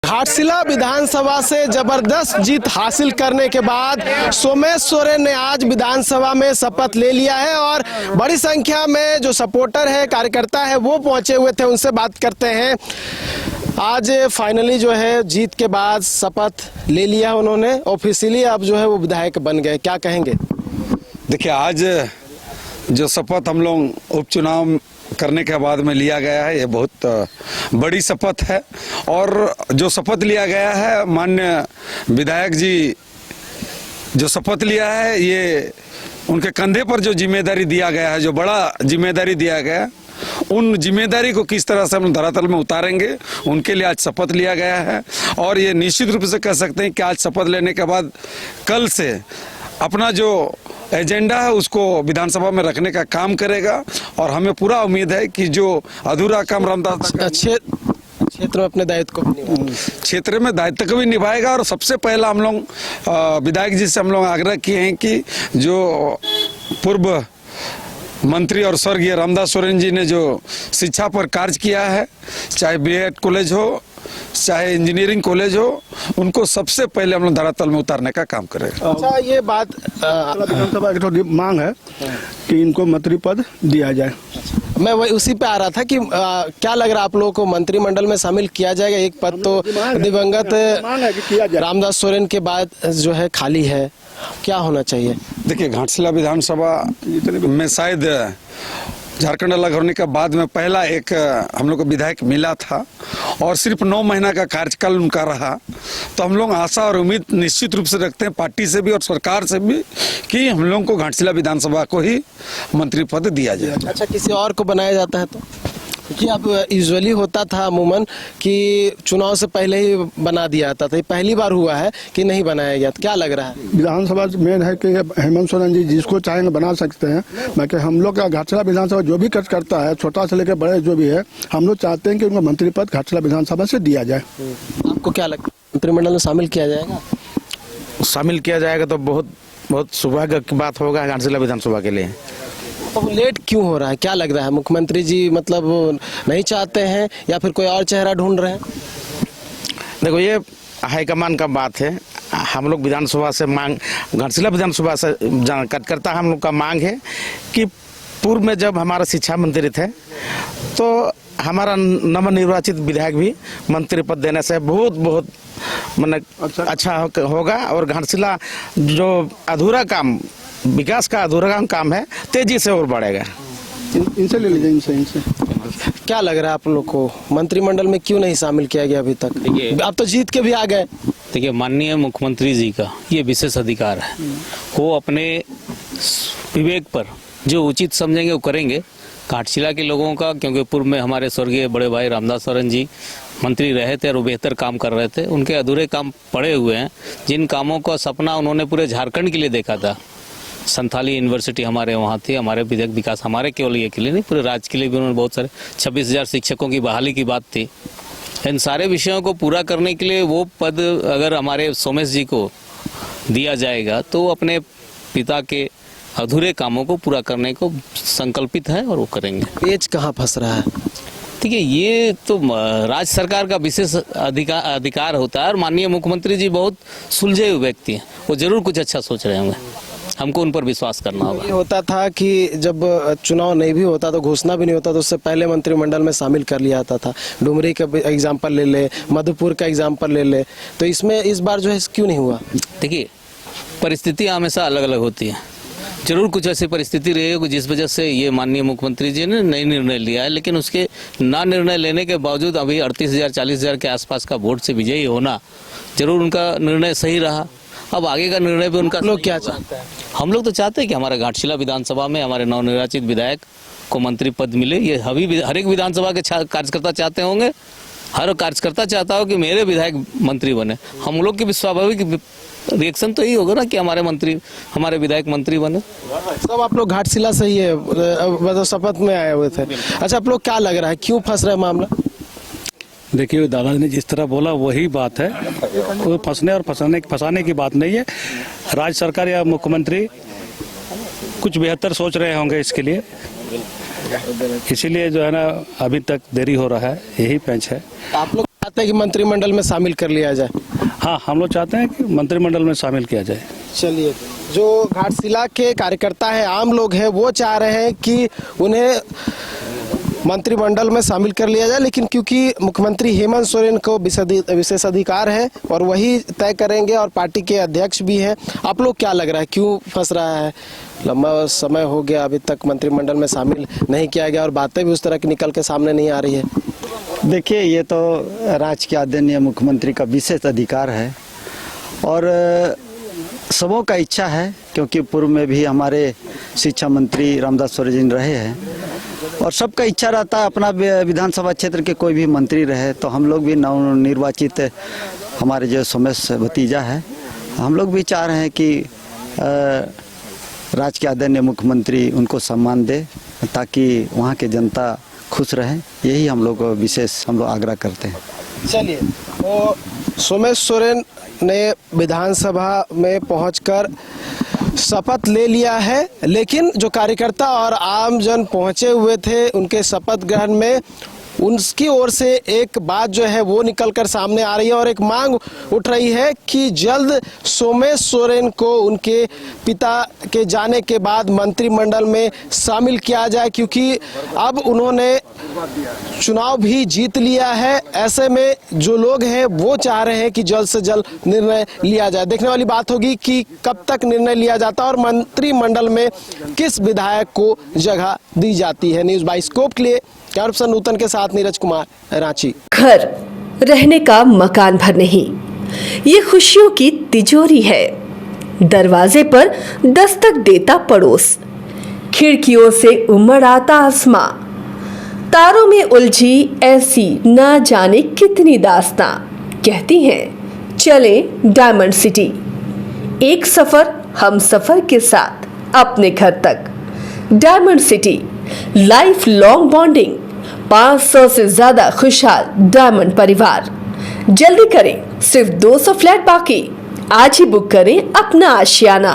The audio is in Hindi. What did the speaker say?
घाटशिला विधानसभा से जबरदस्त जीत हासिल करने के बाद सोमेश सोरेन ने आज विधानसभा में शपथ ले लिया है और बड़ी संख्या में जो सपोर्टर है, कार्यकर्ता है, वो पहुंचे हुए थे। उनसे बात करते हैं। आज फाइनली जो है जीत के बाद शपथ ले लिया उन्होंने, ऑफिशियली अब जो है वो विधायक बन गए। क्या कहेंगे? देखिए, आज जो शपथ हम लोग उपचुनाव करने के बाद में लिया गया है, ये बहुत बड़ी शपथ है। और जो शपथ लिया गया है, माननीय विधायक जी जो शपथ लिया है, ये उनके कंधे पर जो जिम्मेदारी दिया गया है, जो बड़ा जिम्मेदारी दिया गया, उन जिम्मेदारी को किस तरह से हम धरातल में उतारेंगे, उनके लिए आज शपथ लिया गया है। और ये निश्चित रूप से कह सकते हैं कि आज शपथ लेने के बाद कल से अपना जो एजेंडा है उसको विधानसभा में रखने का काम करेगा। और हमें पूरा उम्मीद है कि जो अधूरा काम रामदास क्षेत्र में अपने दायित्व को क्षेत्र में दायित्व को भी निभाएगा। और सबसे पहला हम लोग विधायक जी से हम लोग आग्रह किए हैं कि जो पूर्व मंत्री और स्वर्गीय रामदास सोरेन जी ने जो शिक्षा पर कार्य किया है, चाहे बीएड कॉलेज हो, चाहे इंजीनियरिंग कॉलेज हो, उनको सबसे पहले हम लोग धरातल में उतारने का काम करेंगे। अच्छा, ये बात विधानसभा की मांग है कि इनको मंत्री पद दिया जाए। मैं वही उसी पे आ रहा था कि क्या लग रहा है आप लोगों को, मंत्रिमंडल में शामिल किया जाएगा? एक पद तो दिवंगत रामदास सोरेन के बाद जो है खाली है, क्या होना चाहिए? देखिए, घाटशिला विधानसभा में शायद झारखंड अलग होने के बाद में पहला एक हम लोग को विधायक मिला था और सिर्फ 9 महीना का कार्यकाल उनका रहा। तो हम लोग आशा और उम्मीद निश्चित रूप से रखते हैं पार्टी से भी और सरकार से भी कि हम लोगों को घाटशिला विधानसभा को ही मंत्री पद दिया जाए। अच्छा, किसी और को बनाया जाता है तो? क्योंकि अब यूजुअली होता था अमूमन कि चुनाव से पहले ही बना दिया जाता था। ये पहली बार हुआ है कि नहीं बनाया गया, तो क्या लग रहा है? विधानसभा में है कि हेमंत सोरेन जी जिसको चाहेंगे बना सकते हैं। बाकी हम लोग का घाटशिला विधानसभा जो भी कार्य करता है, छोटा से लेकर बड़े जो भी है, हम लोग चाहते हैं कि उनको मंत्री पद घाटशिला विधानसभा से दिया जाए। आपको क्या लगता है, मंत्रिमंडल में शामिल किया जाएगा? शामिल किया जाएगा तो बहुत सौभाग्य की बात होगा घाटशिला विधानसभा के लिए। तो लेट क्यों हो रहा है? क्या लग रहा है, मुख्यमंत्री जी मतलब नहीं चाहते हैं या फिर कोई और चेहरा ढूंढ रहे हैं? देखो, ये हाईकमान का बात है। हम लोग विधानसभा से मांग, घाटशिला विधानसभा से कार्यकर्ता हम लोग का मांग है कि पूर्व में जब हमारा शिक्षा मंत्री थे तो हमारा नवनिर्वाचित विधायक भी मंत्री पद देने से बहुत अच्छा होगा। और घाटशिला जो अधूरा काम, विकास का अधूरा काम है, तेजी से और बढ़ेगा। इनसे ले लीजिए, इनसे क्या लग रहा है आप लोग को, मंत्रिमंडल में क्यों नहीं शामिल किया गया अभी तक? आप तो जीत के भी आ गए। देखिए, माननीय मुख्यमंत्री जी का ये विशेष अधिकार है, वो अपने विवेक पर जो उचित समझेंगे वो करेंगे। घाटशिला के लोगों का, क्योंकि पूर्व में हमारे स्वर्गीय बड़े भाई रामदास सोरेन जी मंत्री रहे थे और वो बेहतर काम कर रहे थे, उनके अधूरे काम पड़े हुए हैं। जिन कामों का सपना उन्होंने पूरे झारखंड के लिए देखा था, संथाली यूनिवर्सिटी हमारे वहाँ थी, हमारे विधायक विकास, हमारे केवल ये के लिए नहीं, पूरे राज्य के लिए भी उन्होंने बहुत सारे 26,000 शिक्षकों की बहाली की बात थी। इन सारे विषयों को पूरा करने के लिए वो पद अगर हमारे सोमेश जी को दिया जाएगा तो अपने पिता के अधूरे कामों को पूरा करने को संकल्पित है और वो करेंगे। पेच कहाँ फंस रहा है? देखिए, ये तो राज्य सरकार का विशेष अधिकार होता है और माननीय मुख्यमंत्री जी बहुत सुलझे हुए व्यक्ति हैं, वो जरूर कुछ अच्छा सोच रहे होंगे, हमको उन पर विश्वास करना होगा। ये होता था कि जब चुनाव नहीं भी होता तो घोषणा भी नहीं होता तो उससे पहले मंत्रिमंडल में शामिल कर लिया जाता था। डुमरी का एग्जाम्पल ले ले, मधुपुर का एग्जाम्पल ले ले, तो इसमें इस बार जो है क्यों नहीं हुआ? देखिए, परिस्थितियाँ हमेशा अलग अलग होती हैं। जरूर कुछ ऐसी परिस्थिति रही होगी जिस वजह से ये माननीय मुख्यमंत्री जी ने नई निर्णय लिया है, लेकिन उसके ना निर्णय लेने के बावजूद अभी 38,000 40,000 के आसपास का वोट से विजयी होना जरूर उनका निर्णय सही रहा। अब आगे का निर्णय भी उनका। लोग क्या चाहते हैं? हम लोग तो चाहते हैं कि हमारे घाटशिला विधानसभा में हमारे नवनिर्वाचित विधायक को मंत्री पद मिले। ये हर एक विधानसभा के कार्यकर्ता चाहते होंगे, हर कार्यकर्ता चाहता हो कि मेरे विधायक मंत्री बने। हम लोग की भी स्वाभाविक रिएक्शन तो यही होगा ना कि हमारे विधायक मंत्री बने। सब आप लोग घाटशिला से ही है, मतलब शपथ में आए हुए थे। अच्छा, आप लोग क्या लग रहा है, क्यों फंस रहा है मामला? देखिए, दादा ने जिस तरह बोला वही बात है, वो फंसने और फंसाने की बात नहीं है। राज्य सरकार या मुख्यमंत्री कुछ बेहतर सोच रहे होंगे इसके लिए, इसीलिए जो है ना अभी तक देरी हो रहा है, यही पेंच है। आप लोग चाहते हैं कि मंत्रिमंडल में शामिल कर लिया जाए? हाँ, हम लोग चाहते हैं कि मंत्रिमंडल में शामिल किया जाए। चलिए, जो घाटशिला के कार्यकर्ता हैं, आम लोग हैं, वो चाह रहे हैं कि उन्हें मंत्रिमंडल में शामिल कर लिया जाए, लेकिन क्योंकि मुख्यमंत्री हेमंत सोरेन को विशेष अधिकार है और वही तय करेंगे और पार्टी के अध्यक्ष भी हैं। आप लोग क्या लग रहा है, क्यों फंस रहा है? लंबा समय हो गया, अभी तक मंत्रिमंडल में शामिल नहीं किया गया और बातें भी उस तरह की निकल के सामने नहीं आ रही है। देखिए, ये तो राज्य के आदरणीय मुख्यमंत्री का विशेष अधिकार है और सबों का इच्छा है, क्योंकि पूर्व में भी हमारे शिक्षा मंत्री रामदास सोरेन जी रहे हैं और सबका इच्छा रहता है अपना विधानसभा क्षेत्र के कोई भी मंत्री रहे। तो हम लोग भी नवनिर्वाचित हमारे जो सोमेश भतीजा है, हम लोग भी चाह रहे हैं कि राज्य के आदरणीय मुख्यमंत्री उनको सम्मान दे ताकि वहाँ के जनता खुश रहे। यही हम लोग विशेष आग्रह करते हैं। चलिए, तो सोमेश सोरेन ने विधानसभा में पहुंचकर शपथ ले लिया है, लेकिन जो कार्यकर्ता और आमजन पहुंचे हुए थे उनके शपथ ग्रहण में, उनकी ओर से एक बात जो है वो निकलकर सामने आ रही है और एक मांग उठ रही है कि जल्द सोमेश सोरेन को उनके पिता के जाने के बाद मंत्रिमंडल में शामिल किया जाए, क्योंकि अब उन्होंने चुनाव भी जीत लिया है। ऐसे में जो लोग हैं वो चाह रहे हैं कि जल्द से जल्द निर्णय लिया जाए। देखने वाली बात होगी कि कब तक निर्णय लिया जाता है और मंत्रिमंडल में किस विधायक को जगह दी जाती है। न्यूज़ बाइस्कोप के लिए कैमरा नूतन के साथ नीरज कुमार, रांची। घर रहने का मकान भर नहीं, ये खुशियों की तिजोरी है। दरवाजे पर दस्तक देता पड़ोस, खिड़कियों से उमड़ आता आसमां, तारों में उलझी ऐसी ना जाने कितनी दास्तां। कहती हैं चले डायमंड सिटी, एक सफर हम सफर के साथ अपने घर तक। Diamond city, life long bonding, 500 से ज्यादा खुशहाल डायमंड परिवार। जल्दी करें, सिर्फ 200 फ्लैट बाकी। आज ही बुक करें अपना आशियाना।